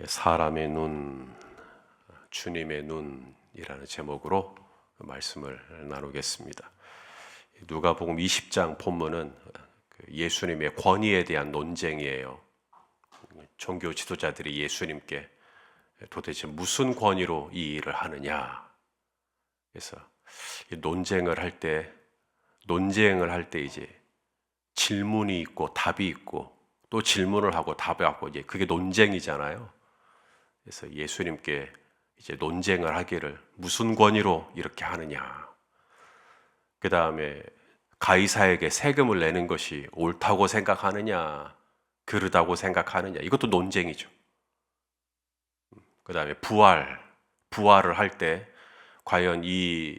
사람의 눈, 주님의 눈이라는 제목으로 말씀을 나누겠습니다. 누가복음 20장 본문은 예수님의 권위에 대한 논쟁이에요. 종교 지도자들이 예수님께 도대체 무슨 권위로 이 일을 하느냐. 그래서 논쟁을 할 때 이제 질문이 있고 답이 있고 또 질문을 하고 답을 하고 이제 그게 논쟁이잖아요. 그래서 예수님께 이제 논쟁을 하기를 무슨 권위로 이렇게 하느냐. 그 다음에 가이사에게 세금을 내는 것이 옳다고 생각하느냐, 그르다고 생각하느냐. 이것도 논쟁이죠. 그 다음에 부활을 할 때 과연 이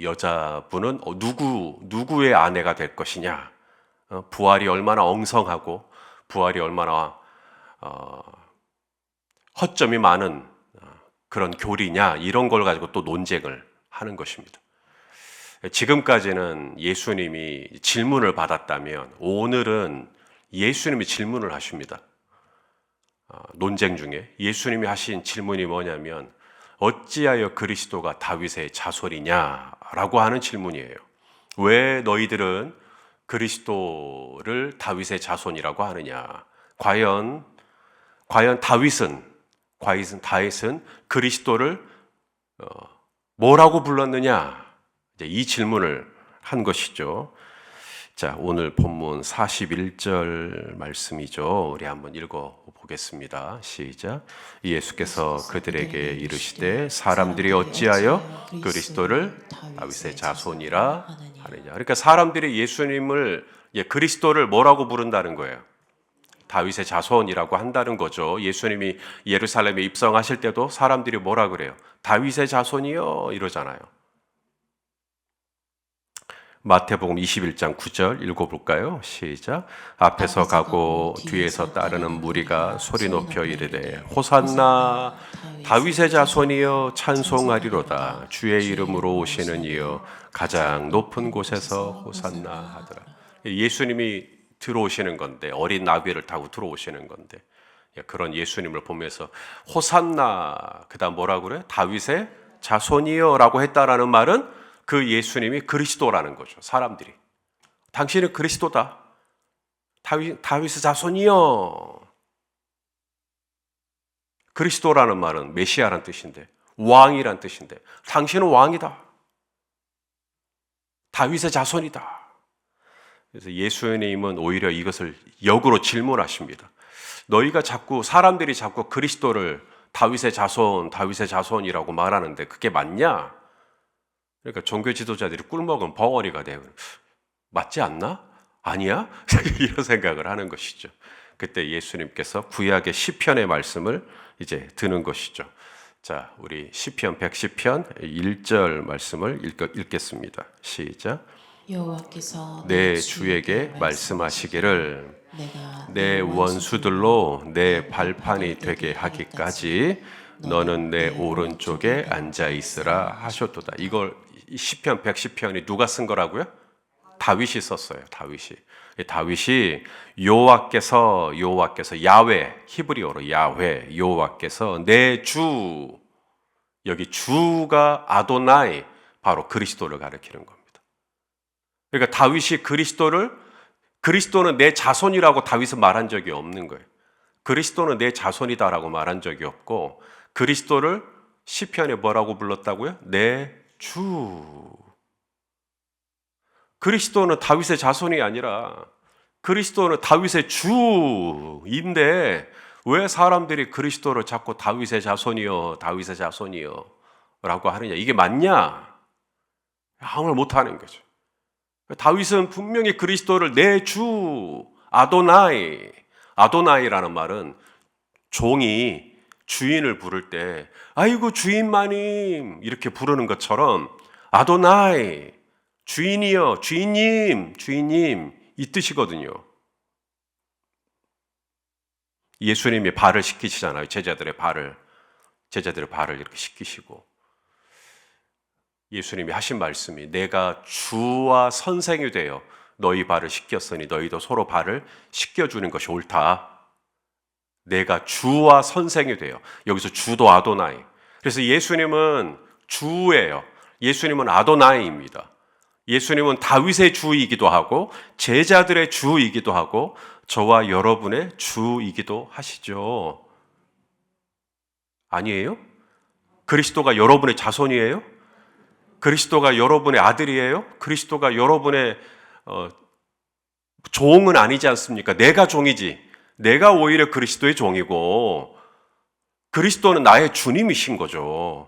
여자분은 누구의 아내가 될 것이냐. 부활이 얼마나 엉성하고 부활이 얼마나 허점이 많은 그런 교리냐, 이런 걸 가지고 또 논쟁을 하는 것입니다. 지금까지는 예수님이 질문을 받았다면 오늘은 예수님이 질문을 하십니다. 논쟁 중에 예수님이 하신 질문이 뭐냐면 어찌하여 그리스도가 다윗의 자손이냐라고 하는 질문이에요. 왜 너희들은 그리스도를 다윗의 자손이라고 하느냐? 과연 다윗은 그리스도를 뭐라고 불렀느냐? 이제 이 질문을 한 것이죠. 자, 오늘 본문 41절 말씀이죠. 우리 한번 읽어 보겠습니다. 시작. 예수께서 그들에게 이르시되 사람들이 어찌하여 그리스도를 다윗의 자손이라 하느냐. 그러니까 사람들이 예수님을 그리스도를 뭐라고 부른다는 거예요? 다윗의 자손이라고 한다는 거죠. 예수님이 예루살렘에 입성하실 때도 사람들이 뭐라 그래요? 다윗의 자손이요 이러잖아요. 마태복음 21장 9절 읽어볼까요? 시작. 앞에서 가고 뒤에서 따르는 무리가 소리 높여 이르되 호산나 다윗의 자손이여 찬송하리로다. 주의 이름으로 오시는 이여 가장 높은 곳에서 호산나 하더라. 예수님이 들어오시는 건데, 어린 나귀를 타고 들어오시는 건데, 그런 예수님을 보면서 호산나, 그 다음 뭐라고 그래요? 다윗의 자손이여 라고 했다라는 말은 그 예수님이 그리스도라는 거죠. 사람들이 당신은 그리스도다, 다윗의 자손이여. 그리스도라는 말은 메시아란 뜻인데, 왕이란 뜻인데, 당신은 왕이다, 다윗의 자손이다. 그래서 예수님은 오히려 이것을 역으로 질문하십니다. 사람들이 자꾸 그리스도를 다윗의 자손이라고 말하는데 그게 맞냐? 그러니까 종교 지도자들이 꿀먹은 벙어리가 되고, 맞지 않나? 아니야? 이런 생각을 하는 것이죠. 그때 예수님께서 구약의 시편의 말씀을 이제 드는 것이죠. 자, 우리 시편 110편 1절 말씀을 읽겠습니다. 시작. 여호와께서 내 주에게 말씀하시기를 내 원수들로 내 발판이 되게 하기까지 너는 내 오른쪽에 앉아 있으라 하셨도다. 이걸 시편 110편이 누가 쓴 거라고요? 다윗이 썼어요. 다윗이 여호와께서 야훼, 히브리어로 야훼, 여호와께서 내 주, 여기 주가 아도나이, 바로 그리스도를 가리키는 겁니다. 그러니까 다윗이 그리스도는 내 자손이라고 다윗은 말한 적이 없는 거예요. 그리스도는 내 자손이다라고 말한 적이 없고, 그리스도를 시편에 뭐라고 불렀다고요? 내 주. 그리스도는 다윗의 자손이 아니라 그리스도는 다윗의 주인데, 왜 사람들이 그리스도를 자꾸 다윗의 자손이요 라고 하느냐? 이게 맞냐? 아무를 못하는 거죠. 다윗은 분명히 그리스도를 내 주, 아도나이라는 말은 종이 주인을 부를 때 아이고 주인마님 이렇게 부르는 것처럼 아도나이, 주인이여, 주인님 이 뜻이거든요. 예수님이 발을 씻기시잖아요. 제자들의 발을 이렇게 씻기시고, 예수님이 하신 말씀이 내가 주와 선생이 되어 너희 발을 씻겼으니 너희도 서로 발을 씻겨주는 것이 옳다. 내가 주와 선생이 돼요. 여기서 주도 아도나이. 그래서 예수님은 주예요. 예수님은 아도나이입니다. 예수님은 다윗의 주이기도 하고 제자들의 주이기도 하고 저와 여러분의 주이기도 하시죠. 아니에요? 그리스도가 여러분의 자손이에요? 그리스도가 여러분의 아들이에요? 그리스도가 여러분의 종은 아니지 않습니까? 내가 종이지. 내가 오히려 그리스도의 종이고 그리스도는 나의 주님이신 거죠.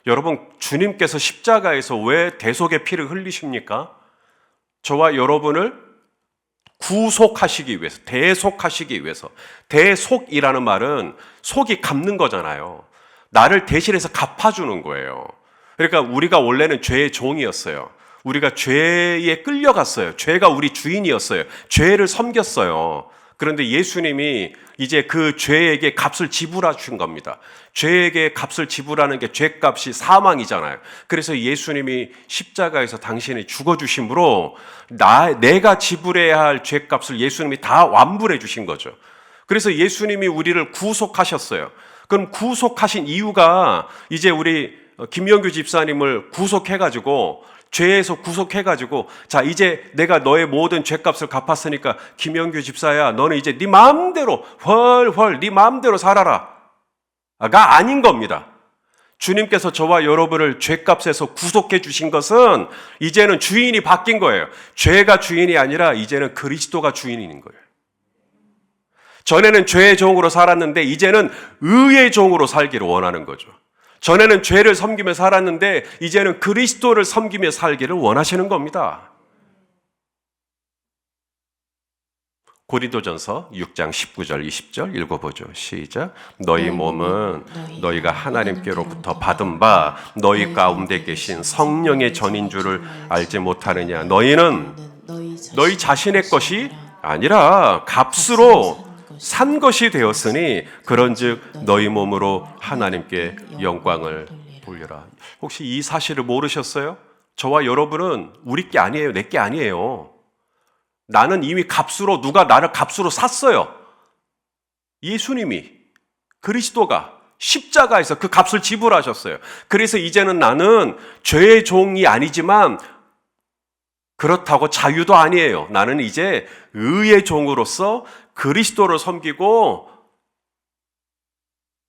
여러분, 주님께서 십자가에서 왜 대속의 피를 흘리십니까? 저와 여러분을 구속하시기 위해서, 대속하시기 위해서. 대속이라는 말은 속이 갚는 거잖아요. 나를 대신해서 갚아주는 거예요. 그러니까 우리가 원래는 죄의 종이었어요. 우리가 죄에 끌려갔어요. 죄가 우리 주인이었어요. 죄를 섬겼어요. 그런데 예수님이 이제 그 죄에게 값을 지불해 주신 겁니다. 죄에게 값을 지불하는 게 죄값이 사망이잖아요. 그래서 예수님이 십자가에서 당신이 죽어주심으로 내가 지불해야 할 죄값을 예수님이 다 완불해 주신 거죠. 그래서 예수님이 우리를 구속하셨어요. 그럼 구속하신 이유가 이제 우리 김영규 집사님을 구속해가지고 죄에서 구속해가지고 자 이제 내가 너의 모든 죄값을 갚았으니까 김영규 집사야 너는 이제 네 마음대로 헐헐 네 마음대로 살아라 가 아닌 겁니다. 주님께서 저와 여러분을 죄값에서 구속해 주신 것은 이제는 주인이 바뀐 거예요. 죄가 주인이 아니라 이제는 그리스도가 주인인 거예요. 전에는 죄의 종으로 살았는데 이제는 의의 종으로 살기를 원하는 거죠. 전에는 죄를 섬기며 살았는데 이제는 그리스도를 섬기며 살기를 원하시는 겁니다. 고린도전서 6장 19절 20절 읽어보죠. 시작. 너희 몸은 너희가 하나님께로부터 받은 바 너희 가운데 계신 성령의 전인 줄을 알지 못하느냐. 너희는 너희 자신의 것이 아니라 값으로 산 것이 되었으니 그런즉 너희 몸으로 하나님께 영광을 돌려라. 혹시 이 사실을 모르셨어요? 저와 여러분은 우리 게 아니에요. 내 게 아니에요. 나는 이미 값으로 누가 나를 값으로 샀어요. 예수님이 그리스도가 십자가에서 그 값을 지불하셨어요. 그래서 이제는 나는 죄의 종이 아니지만 그렇다고 자유도 아니에요. 나는 이제 의의 종으로서 그리스도를 섬기고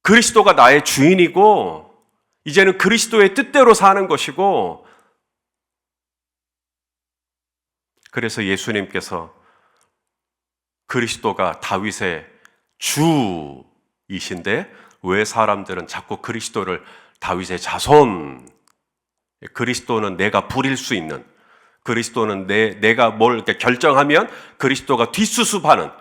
그리스도가 나의 주인이고 이제는 그리스도의 뜻대로 사는 것이고 그래서 예수님께서 그리스도가 다윗의 주이신데 왜 사람들은 자꾸 그리스도를 다윗의 자손 그리스도는 내가 부릴 수 있는 그리스도는 내가 뭘 이렇게 결정하면 그리스도가 뒷수습하는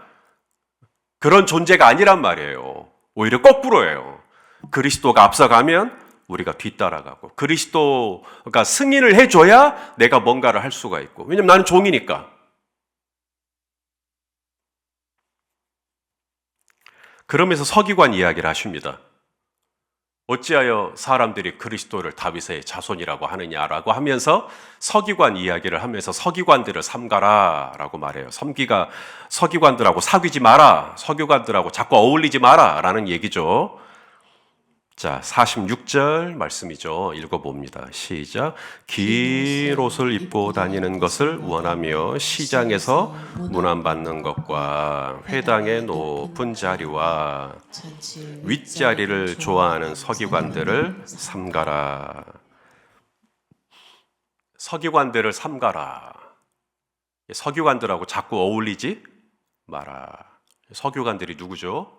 그런 존재가 아니란 말이에요. 오히려 거꾸로예요. 그리스도가 앞서가면 우리가 뒤따라가고 그리스도가 승인을 해줘야 내가 뭔가를 할 수가 있고 왜냐면 나는 종이니까. 그러면서 서기관 이야기를 하십니다. 어찌하여 사람들이 그리스도를 다윗의 자손이라고 하느냐라고 하면서 서기관 이야기를 하면서 서기관들을 삼가라 라고 말해요. 서기관들하고 사귀지 마라. 서기관들하고 자꾸 어울리지 마라 라는 얘기죠. 자, 46절 말씀이죠. 읽어봅니다. 시작. 긴 옷을 입고 다니는 것을 원하며 시장에서 문안받는 것과 회당의 높은 자리와 윗자리를 좋아하는 서기관들을 삼가라. 서기관들을 삼가라. 서기관들하고 자꾸 어울리지 마라. 서기관들이 누구죠?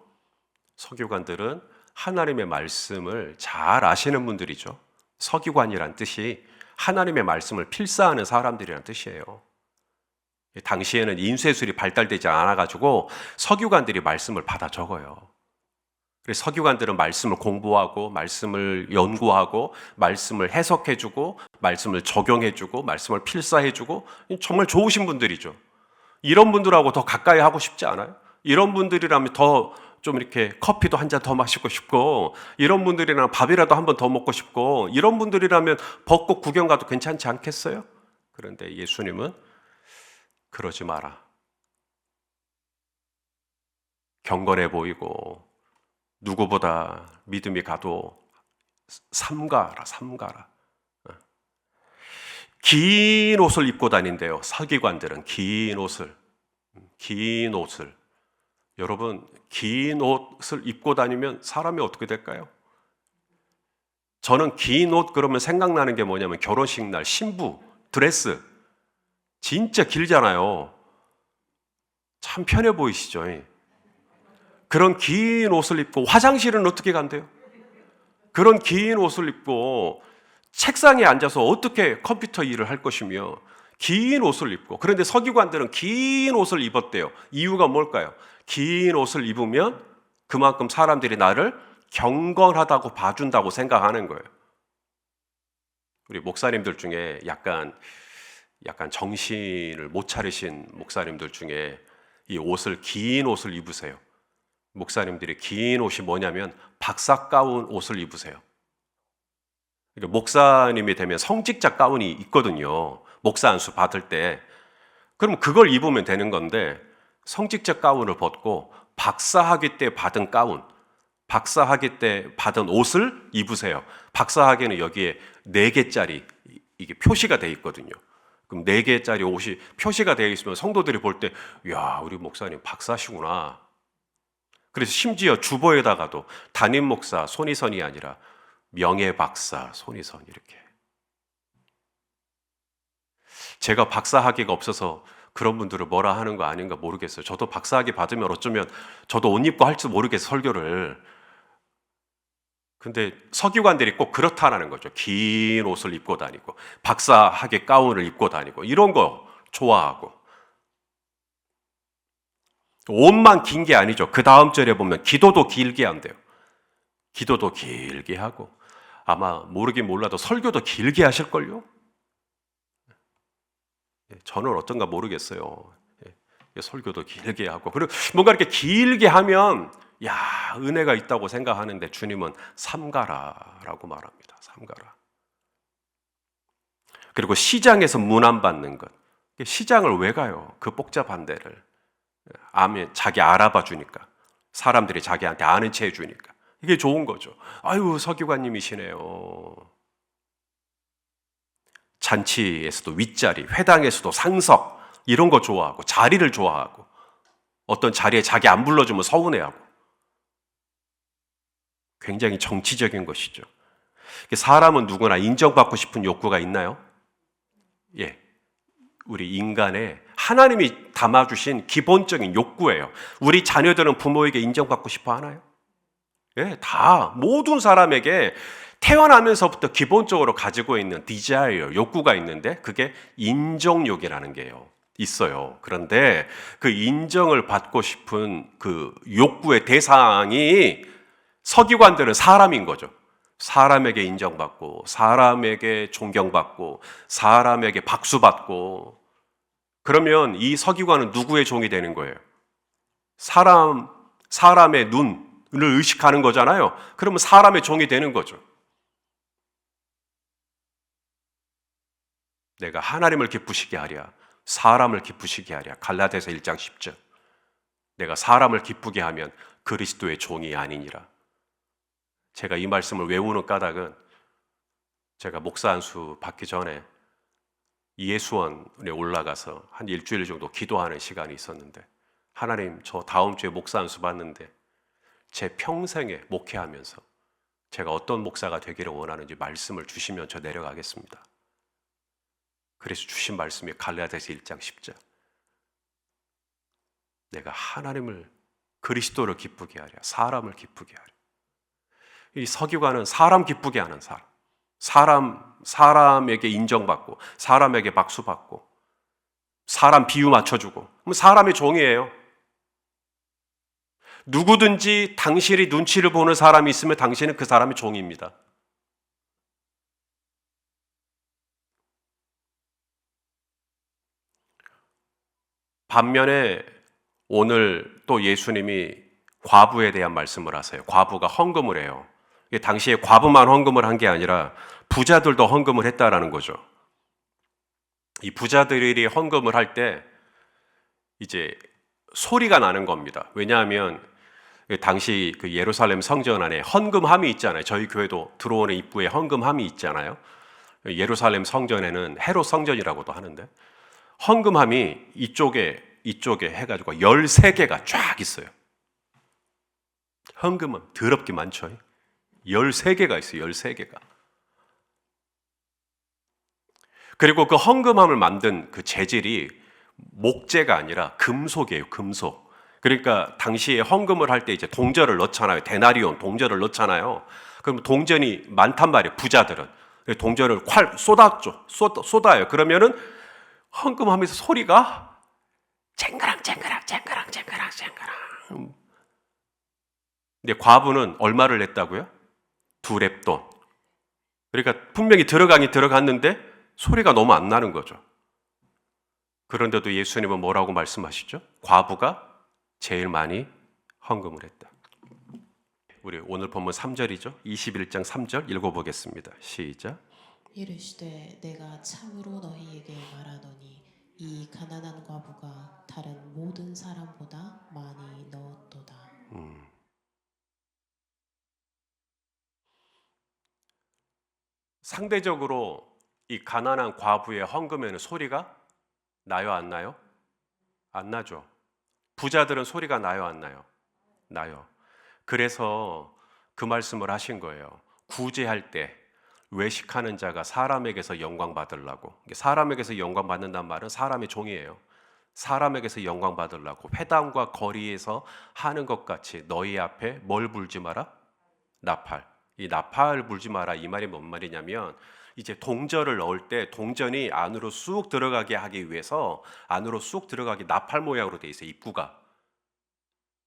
서기관들은 하나님의 말씀을 잘 아시는 분들이죠. 서기관이란 뜻이 하나님의 말씀을 필사하는 사람들이란 뜻이에요. 당시에는 인쇄술이 발달되지 않아가지고 서기관들이 말씀을 받아 적어요. 그래서 서기관들은 말씀을 공부하고 말씀을 연구하고 말씀을 해석해주고 말씀을 적용해주고 말씀을 필사해주고 정말 좋으신 분들이죠. 이런 분들하고 더 가까이 하고 싶지 않아요? 이런 분들이라면 더 좀 이렇게 커피도 한 잔 더 마시고 싶고 이런 분들이라면 밥이라도 한 번 더 먹고 싶고 이런 분들이라면 벚꽃 구경 가도 괜찮지 않겠어요? 그런데 예수님은 그러지 마라. 경건해 보이고 누구보다 믿음이 가도 삼가라. 긴 옷을 입고 다닌대요. 서기관들은 긴 옷을. 여러분, 긴 옷을 입고 다니면 사람이 어떻게 될까요? 저는 긴 옷 그러면 생각나는 게 뭐냐면 결혼식 날 신부 드레스 진짜 길잖아요. 참 편해 보이시죠? 그런 긴 옷을 입고 화장실은 어떻게 간대요? 그런 긴 옷을 입고 책상에 앉아서 어떻게 컴퓨터 일을 할 것이며 긴 옷을 입고, 그런데 서기관들은 긴 옷을 입었대요. 이유가 뭘까요? 긴 옷을 입으면 그만큼 사람들이 나를 경건하다고 봐준다고 생각하는 거예요. 우리 목사님들 중에 약간 정신을 못 차리신 목사님들 중에 이 옷을 긴 옷을 입으세요. 목사님들이 긴 옷이 뭐냐면 박사 가운 옷을 입으세요. 그러니까 목사님이 되면 성직자 가운이 있거든요. 목사 안수 받을 때. 그럼 그걸 입으면 되는 건데 성직자 가운을 벗고 박사학위 때 받은 가운, 박사학위 때 받은 옷을 입으세요. 박사학위는 여기에 4개짜리 이게 표시가 돼 있거든요. 그럼 4개짜리 옷이 표시가 되어 있으면 성도들이 볼 때, 야, 우리 목사님 박사시구나. 그래서 심지어 주보에다가도 담임 목사 손희선이 아니라 명예 박사 손희선 이렇게. 제가 박사학위가 없어서 그런 분들을 뭐라 하는 거 아닌가 모르겠어요. 저도 박사학위 받으면 어쩌면 저도 옷 입고 할지 모르겠어요, 설교를. 근데 서기관들이 꼭 그렇다라는 거죠. 긴 옷을 입고 다니고 박사학위 가운을 입고 다니고 이런 거 좋아하고. 옷만 긴 게 아니죠. 그 다음 절에 보면 기도도 길게 한대요. 기도도 길게 하고 아마 모르긴 몰라도 설교도 길게 하실걸요? 저는 어떤가 모르겠어요. 설교도 길게 하고 그리고 뭔가 이렇게 길게 하면 야, 은혜가 있다고 생각하는데 주님은 삼가라라고 말합니다. 삼가라. 그리고 시장에서 문안 받는 것. 시장을 왜 가요? 그 복잡한 데를. 자기 알아봐 주니까. 사람들이 자기한테 아는 체 해주니까. 이게 좋은 거죠. 아유, 서기관님이시네요. 잔치에서도 윗자리, 회당에서도 상석 이런 거 좋아하고 자리를 좋아하고 어떤 자리에 자기 안 불러주면 서운해하고 굉장히 정치적인 것이죠. 사람은 누구나 인정받고 싶은 욕구가 있나요? 예. 우리 인간의 하나님이 담아주신 기본적인 욕구예요. 우리 자녀들은 부모에게 인정받고 싶어 하나요? 예, 다 모든 사람에게 태어나면서부터 기본적으로 가지고 있는 desire, 욕구가 있는데 그게 인정욕이라는 게요. 있어요. 그런데 그 인정을 받고 싶은 그 욕구의 대상이 서기관들은 사람인 거죠. 사람에게 인정받고 사람에게 존경받고 사람에게 박수받고 그러면 이 서기관은 누구의 종이 되는 거예요? 사람의 눈을 의식하는 거잖아요. 그러면 사람의 종이 되는 거죠. 내가 하나님을 기쁘시게 하랴 사람을 기쁘시게 하랴. 갈라디아서 1장 10절. 내가 사람을 기쁘게 하면 그리스도의 종이 아니니라. 제가 이 말씀을 외우는 까닭은 제가 목사 안수 받기 전에 예수원에 올라가서 한 일주일 정도 기도하는 시간이 있었는데 하나님 저 다음 주에 목사 안수 받는데 제 평생에 목회하면서 제가 어떤 목사가 되기를 원하는지 말씀을 주시면 저 내려가겠습니다. 그래서 주신 말씀이 갈라디아서 1장 10절. 내가 하나님을 그리스도를 기쁘게 하랴 사람을 기쁘게 하랴. 이 서기관은 사람 기쁘게 하는 사람에게 인정받고 사람에게 박수받고 사람 비유 맞춰주고 그럼 사람의 종이에요. 누구든지 당신이 눈치를 보는 사람이 있으면 당신은 그 사람의 종입니다. 반면에 오늘 또 예수님이 과부에 대한 말씀을 하세요. 과부가 헌금을 해요. 당시에 과부만 헌금을 한 게 아니라 부자들도 헌금을 했다라는 거죠. 이 부자들이 헌금을 할 때 이제 소리가 나는 겁니다. 왜냐하면 당시 그 예루살렘 성전 안에 헌금함이 있잖아요. 저희 교회도 들어오는 입구에 헌금함이 있잖아요. 예루살렘 성전에는 헤롯 성전이라고도 하는데 헌금함이 이쪽에 해가지고 13개가 쫙 있어요. 헌금함 더럽게 많죠. 13개가 있어요. 13개가. 그리고 그 헌금함을 만든 그 재질이 목재가 아니라 금속이에요. 금속. 그러니까 당시에 헌금을 할 때 이제 동전을 넣잖아요. 데나리온 동전을 넣잖아요. 그럼 동전이 많단 말이에요. 부자들은. 동전을 쏟아요. 그러면은 헌금하면서 소리가 쨍그랑. 근데 과부는 얼마를 냈다고요? 2렙돈. 그러니까 분명히 들어갔는데 소리가 너무 안 나는 거죠. 그런데도 예수님은 뭐라고 말씀하시죠? 과부가 제일 많이 헌금을 했다. 우리 오늘 본문 3절이죠. 21장 3절 읽어보겠습니다. 시작. 이르시되 내가 참으로 너희에게 말하노니 이 가난한 과부가 다른 모든 사람보다 많이 넣었도다. 상대적으로 이 가난한 과부의 헌금에는 소리가 나요, 안 나요? 안 나죠. 부자들은 소리가 나요, 안 나요? 나요. 그래서 그 말씀을 하신 거예요. 구제할 때 외식하는 자가 사람에게서 영광 받으려고. 사람에게서 영광 받는다는 말은 사람의 종이에요. 사람에게서 영광 받으려고 회당과 거리에서 하는 것 같이 너희 앞에 뭘 불지 마라? 나팔. 이 나팔 불지 마라 이 말이 뭔 말이냐면 이제 동전을 넣을 때 동전이 안으로 쑥 들어가게 하기 위해서 안으로 쑥 들어가게 나팔 모양으로 돼 있어요. 입구가.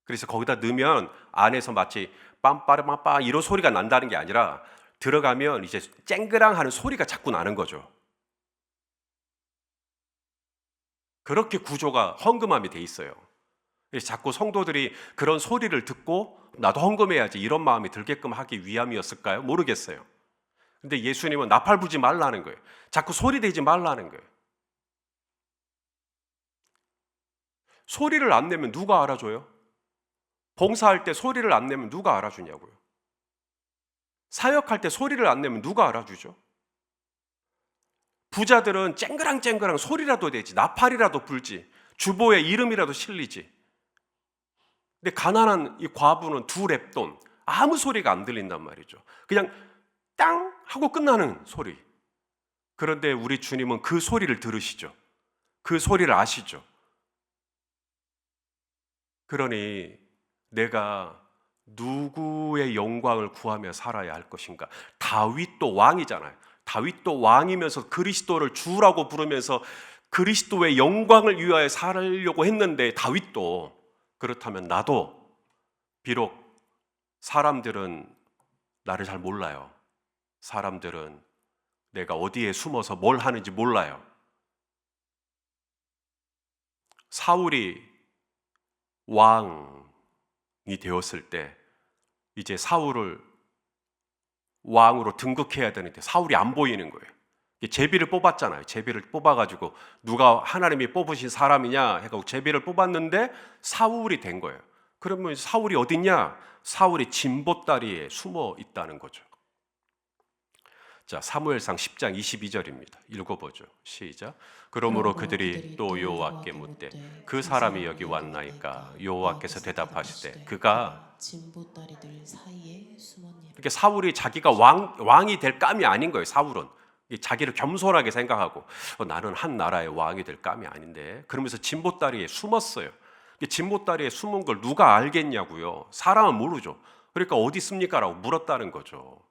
그래서 거기다 넣으면 안에서 마치 빰빠르빰빠 이런 소리가 난다는 게 아니라 들어가면 이제 쨍그랑 하는 소리가 자꾸 나는 거죠. 그렇게 구조가 헌금함이 돼 있어요. 그래서 자꾸 성도들이 그런 소리를 듣고 나도 헌금해야지 이런 마음이 들게끔 하기 위함이었을까요? 모르겠어요. 근데 예수님은 나팔 불지 말라는 거예요. 자꾸 소리 내지 말라는 거예요. 소리를 안 내면 누가 알아줘요? 봉사할 때 소리를 안 내면 누가 알아주냐고요. 사역할 때 소리를 안 내면 누가 알아주죠? 부자들은 쨍그랑 소리라도 내지, 나팔이라도 불지, 주보에 이름이라도 실리지. 근데 가난한 이 과부는 2렙돈, 아무 소리가 안 들린단 말이죠. 그냥 땅 하고 끝나는 소리. 그런데 우리 주님은 그 소리를 들으시죠. 그 소리를 아시죠. 그러니 내가 누구의 영광을 구하며 살아야 할 것인가? 다윗도 왕이잖아요. 다윗도 왕이면서 그리스도를 주라고 부르면서 그리스도의 영광을 위하여 살려고 했는데 다윗도 그렇다면 나도 비록 사람들은 나를 잘 몰라요. 사람들은 내가 어디에 숨어서 뭘 하는지 몰라요. 사울이 왕이 되었을 때 이제 사울을 왕으로 등극해야 되는데 사울이 안 보이는 거예요. 제비를 뽑았잖아요. 제비를 뽑아가지고 누가 하나님이 뽑으신 사람이냐 해가지고 제비를 뽑았는데 사울이 된 거예요. 그러면 사울이 어딨냐? 사울이 진보다리에 숨어 있다는 거죠. 자, 사무엘상 10장 22절입니다. 읽어보죠. 시작. 그러므로 그들이 또 여호와께 묻되 그 사람이 여기 왔나이까? 여호와께서 대답하시되 그가 진보다리들 사이에 숨었니라. 이렇게 사울이 자기가 왕이 될 감이 아닌 거예요. 사울은 자기를 겸손하게 생각하고 나는 한 나라의 왕이 될 감이 아닌데 그러면서 진보다리에 숨었어요. 진보다리에 숨은 걸 누가 알겠냐고요. 사람은 모르죠. 그러니까 어디 있습니까? 라고 물었다는 거죠.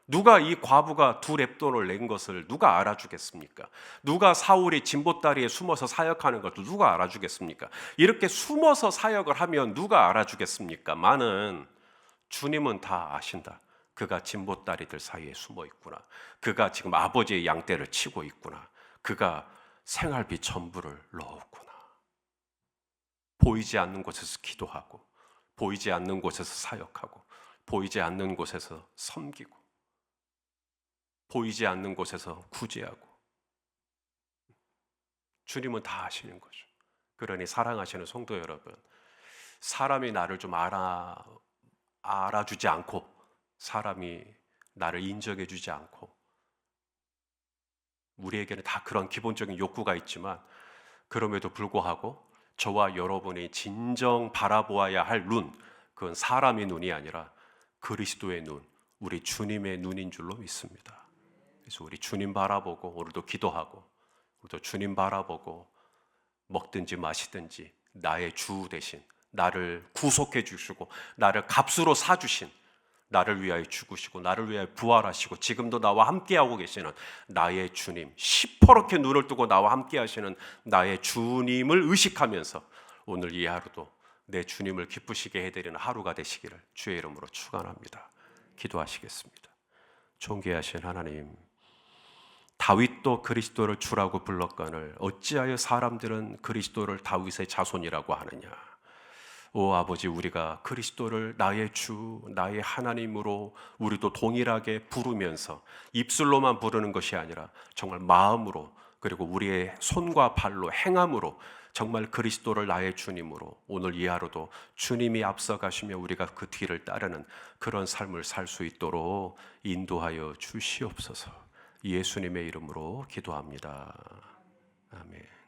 누가 이 과부가 2렙돈을 낸 것을 누가 알아주겠습니까? 누가 사울이 진보다리에 숨어서 사역하는 것도 누가 알아주겠습니까? 이렇게 숨어서 사역을 하면 누가 알아주겠습니까? 많은 주님은 다 아신다. 그가 진보다리들 사이에 숨어 있구나. 그가 지금 아버지의 양떼를 치고 있구나. 그가 생활비 전부를 넣었구나. 보이지 않는 곳에서 기도하고 보이지 않는 곳에서 사역하고 보이지 않는 곳에서 섬기고 보이지 않는 곳에서 구제하고 주님은 다 아시는 거죠. 그러니 사랑하시는 성도 여러분, 사람이 나를 좀 알아주지 않고, 사람이 나를 인정해주지 않고, 우리에게는 다 그런 기본적인 욕구가 있지만, 그럼에도 불구하고 저와 여러분이 진정 바라보아야 할 눈, 그건 사람의 눈이 아니라 그리스도의 눈, 우리 주님의 눈인 줄로 믿습니다. 그래서 우리 주님 바라보고 오늘도 기도하고, 우리도 주님 바라보고 먹든지 마시든지 나의 주 대신 나를 구속해 주시고 나를 값으로 사주신, 나를 위하여 죽으시고 나를 위하여 부활하시고 지금도 나와 함께하고 계시는 나의 주님, 시퍼렇게 눈을 뜨고 나와 함께하시는 나의 주님을 의식하면서 오늘 이 하루도 내 주님을 기쁘시게 해드리는 하루가 되시기를 주의 이름으로 축원합니다. 기도하시겠습니다. 존귀하신 하나님, 다윗도 그리스도를 주라고 불렀거늘 어찌하여 사람들은 그리스도를 다윗의 자손이라고 하느냐. 오 아버지, 우리가 그리스도를 나의 주, 나의 하나님으로 우리도 동일하게 부르면서 입술로만 부르는 것이 아니라 정말 마음으로, 그리고 우리의 손과 발로 행함으로 정말 그리스도를 나의 주님으로 오늘 이 하루도 주님이 앞서가시며 우리가 그 뒤를 따르는 그런 삶을 살 수 있도록 인도하여 주시옵소서. 예수님의 이름으로 기도합니다. 아멘.